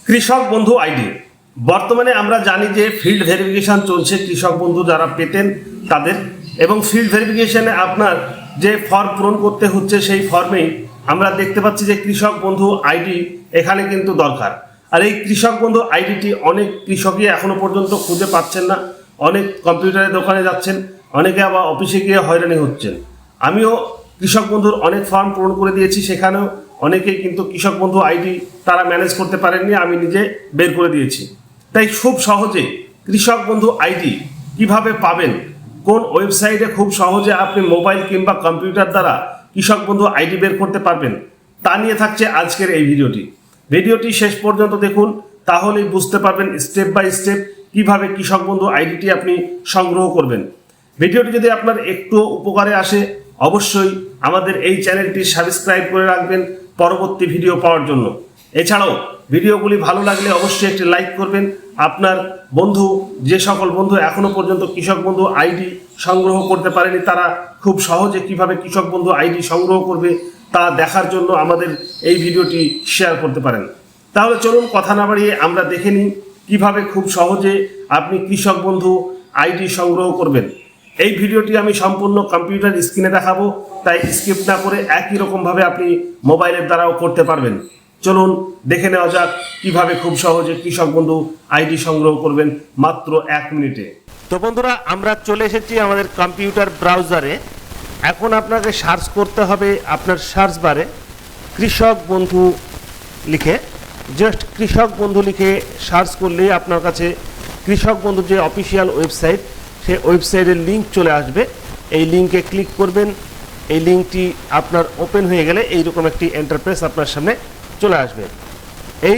কৃষক বন্ধু আইডি বর্তমানে আমরা জানি যে ফিল্ড ভেরিফিকেশন চলছে কৃষক বন্ধু যারা পেতেন তাদের, এবং ফিল্ড ভেরিফিকেশনে আপনার যে ফর্ম পূরণ করতে হচ্ছে সেই ফর্মেই আমরা দেখতে পাচ্ছি যে কৃষক বন্ধু আইডি এখানে কিন্তু দরকার। আর এই কৃষক বন্ধু আইডিটি অনেক কৃষকই এখনো পর্যন্ত খুঁজে পাচ্ছেন না, অনেক কম্পিউটারের দোকানে যাচ্ছেন, অনেকে আবার অফিসে গিয়ে হয়রানি হচ্ছেন। আমিও কৃষক বন্ধুর অনেক ফর্ম পূরণ করে দিয়েছি, সেখানেও অনেকেই কিন্তু কৃষক বন্ধু আইডি তারা ম্যানেজ করতে পারেননি, আমি নিজে বের করে দিয়েছি। তাই খুব সহজে কৃষক বন্ধু আইডি কিভাবে পাবেন, কোন ওয়েবসাইটে খুব সহজে আপনি মোবাইল কিংবা কম্পিউটার দ্বারা কৃষক বন্ধু আইডি বের করতে পারবেন, তা নিয়ে থাকছে আজকের এই ভিডিওটি শেষ পর্যন্ত দেখুন, তাহলেই বুঝতে পারবেন স্টেপ বাই স্টেপ কিভাবে কৃষক বন্ধু আইডিটি আপনি সংগ্রহ করবেন। ভিডিওটি যদি আপনার একটু উপকারে আসে অবশ্যই আমাদের এই চ্যানেলটি সাবস্ক্রাইব করে রাখবেন পরবর্তী ভিডিও পাওয়ার জন্য। এছাড়াও ভিডিওগুলি ভালো লাগলে অবশ্যই একটি লাইক করবেন। আপনার বন্ধু, যে সকল বন্ধু এখনো পর্যন্ত কৃষক বন্ধু আইডি সংগ্রহ করতে পারেনি, তারা খুব সহজে কিভাবে কৃষক বন্ধু আইডি সংগ্রহ করবে তা দেখার জন্য আমাদের এই ভিডিওটি শেয়ার করতে পারেন। তাহলে চলুন কথা না বাড়িয়ে আমরা দেখে নিই কিভাবে খুব সহজে আপনি কৃষক বন্ধু আইডি সংগ্রহ করবেন। এই ভিডিওটি আমি সম্পূর্ণ কম্পিউটার স্ক্রিনে দেখাবো, তাই স্কিপ না করে একই রকমভাবে আপনি মোবাইলের দ্বারাও করতে পারবেন। চলুন দেখে নেওয়া যাক কিভাবে খুব সহজে কৃষক বন্ধু আইডি সংগ্রহ করবেন মাত্র 1 মিনিটে। তো বন্ধুরা, আমরা চলে এসেছি আমাদের কম্পিউটার ব্রাউজারে। এখন আপনাকে সার্চ করতে হবে আপনার সার্চ বারে কৃষক বন্ধু লিখে, জাস্ট কৃষক বন্ধু লিখে সার্চ করলেই আপনার কাছে কৃষক বন্ধু যে অফিসিয়াল ওয়েবসাইট, সেই ওয়েবসাইটের লিঙ্ক চলে আসবে। এই লিঙ্কে ক্লিক করবেন। এই লিঙ্কটি আপনার ওপেন হয়ে গেলে এইরকম একটি ইন্টারফেস আপনার সামনে চলে আসবে। এই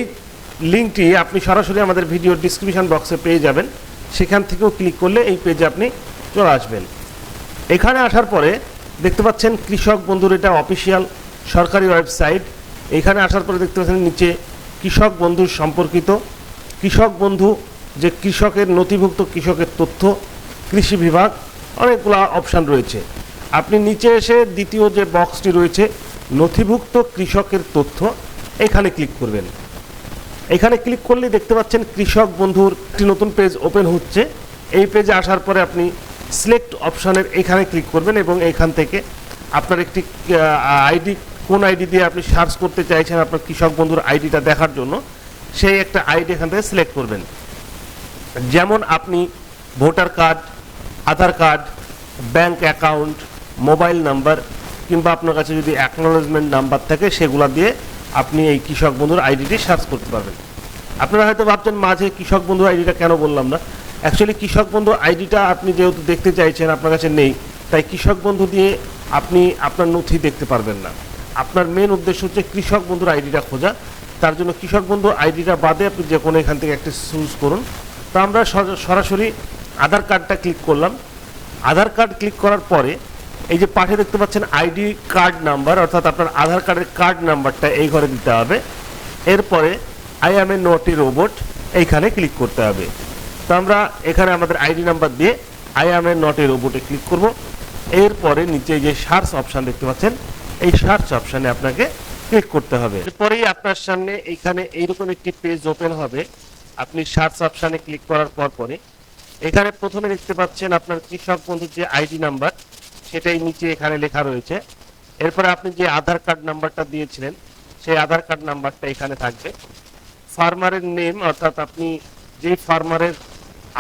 লিঙ্কটি আপনি সরাসরি আমাদের ভিডিও ডিসক্রিপশন বক্সে পেয়ে যাবেন, সেখান থেকেও ক্লিক করলে এই পেজে আপনি চলে আসবেন। এখানে আসার পরে দেখতে পাচ্ছেন কৃষক বন্ধুর এটা অফিসিয়াল সরকারি ওয়েবসাইট। এখানে আসার পরে দেখতে পাচ্ছেন নিচে কৃষক বন্ধুর সম্পর্কিত, কৃষক বন্ধু যে কৃষকের নথিভুক্ত কৃষকের তথ্য, কৃষি বিভাগ, অনেকগুলো অপশান রয়েছে। আপনি নিচে এসে দ্বিতীয় যে বক্সটি রয়েছে নথিভুক্ত কৃষকের তথ্য, এখানে ক্লিক করবেন। এখানে ক্লিক করলে দেখতে পাচ্ছেন কৃষক বন্ধুর একটি নতুন পেজ ওপেন হচ্ছে। এই পেজে আসার পরে আপনি সিলেক্ট অপশানের এখানে ক্লিক করবেন এবং এখান থেকে আপনার একটি আইডি, কোন আইডি দিয়ে আপনি সার্চ করতে চাইছেন আপনার কৃষক বন্ধুর আইডিটা দেখার জন্য, সেই একটা আইডি এখান থেকে সিলেক্ট করবেন। যেমন আপনি voter card, Aadhaar card, bank account, mobile number কিংবা আপনার কাছে যদি অ্যাকনোলেজমেন্ট নাম্বার থাকে সেগুলো দিয়ে আপনি এই কৃষক বন্ধুর আইডিটি সার্চ করতে পারবেন। আপনারা হয়তো ভাবছেন মাঝে কৃষক বন্ধু আইডিটা কেন বললাম না। অ্যাকচুয়ালি কৃষক বন্ধু আইডিটা আপনি যেহেতু দেখতে চাইছেন, আপনার কাছে নেই, তাই কৃষক বন্ধু দিয়ে আপনি আপনার নথি দেখতে পারবেন না। আপনার মেন উদ্দেশ্য হচ্ছে কৃষক বন্ধুর আইডিটা খোঁজা। তার জন্য কৃষক বন্ধু আইডিটা বাদে আপনি যে কোনো এখান থেকে একটা চুজ করুন। তো আমরা সরাসরি আধার কার্ডটা ক্লিক করলাম। আধার কার্ড ক্লিক করার পরে এই যে পাশে দেখতে পাচ্ছেন আইডি কার্ড নাম্বার, অর্থাৎ আপনার আধার কার্ডের কার্ড নাম্বারটা এই ঘরে দিতে হবে। এরপরে I am a not a robot এইখানে ক্লিক করতে হবে। তো আমরা এখানে আমাদের আইডি নাম্বার দিয়ে I am a not a রোবটে ক্লিক করব। এরপরে নিচে যে সার্চ অপশান দেখতে পাচ্ছেন, এই সার্চ অপশানে আপনাকে ক্লিক করতে হবে। এরপরেই আপনার সামনে এইখানে এইরকম একটি পেজ ওপেন হবে। আপনি সার্চ অপশানে ক্লিক করার পরে এখানে প্রথমে দেখতে পাচ্ছেন আপনার কৃষক বন্ধুর যে আইডি নাম্বার, সেটাই নিচে এখানে লেখা রয়েছে। এরপরে আপনি যে আধার কার্ড নাম্বারটা দিয়েছিলেন সেই আধার কার্ড নাম্বারটা এখানে থাকবে। ফার্মারের নেম, অর্থাৎ আপনি যে ফার্মারের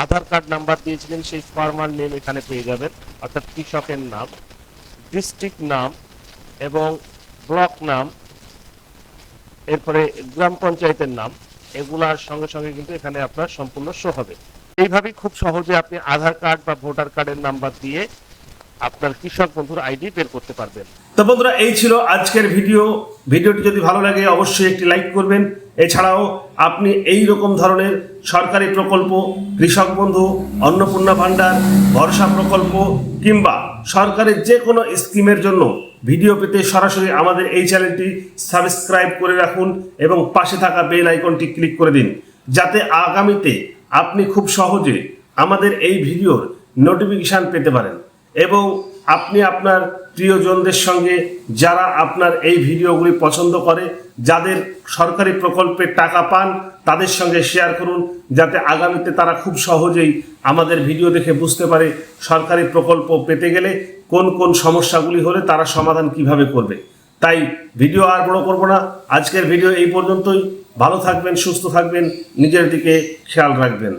আধার কার্ড নাম্বার দিয়েছিলেন সেই ফার্মার নেম এখানে পেয়ে যাবেন, অর্থাৎ কৃষকের নাম, ডিস্ট্রিক্ট নাম এবং ব্লক নাম, এরপরে গ্রাম পঞ্চায়েতের নাম, এগুলার সঙ্গে সঙ্গে কিন্তু এখানে আপনার সম্পূর্ণ শো হবে। এইভাবেই খুব সহজে আপনি আধার কার্ড বা ভোটার কার্ডের নাম্বার দিয়ে আপনার কৃষক বন্ধুর আইডি বের করতে পারবেন। তো বন্ধুরা, এই ছিল আজকের ভিডিওটি যদি ভালো লাগে অবশ্যই একটি লাইক করবেন। এছাড়াও আপনি এই রকম ধরনের সরকারি প্রকল্প, কৃষক বন্ধু, অন্নপূর্ণা ভাণ্ডার, ভরসা প্রকল্প কিংবা সরকারের যে কোনো স্কিমের জন্য ভিডিও পেতে সরাসরি আমাদের এই চ্যানেলটি সাবস্ক্রাইব করে রাখুন এবং পাশে থাকা বেল আইকনটি ক্লিক করে দিন, যাতে আগামীতে আপনি খুব সহজে আমাদের এই ভিডিওর নোটিফিকেশান পেতে পারেন। এবং আপনি আপনার প্রিয়জনদের সঙ্গে, যারা আপনার এই ভিডিওগুলি পছন্দ করে, যাদের সরকারি প্রকল্পের টাকা পান, তাদের সঙ্গে শেয়ার করুন, যাতে আগামীতে তারা খুব সহজেই আমাদের ভিডিও দেখে বুঝতে পারে সরকারি প্রকল্প পেতে গেলে কোন কোন সমস্যাগুলি হলে তারা সমাধান কিভাবে করবে। তাই ভিডিও আর বড় করব না, আজকের ভিডিও এই পর্যন্তই। ভালো থাকবেন, সুস্থ থাকবেন, নিজের দিকে খেয়াল রাখবেন।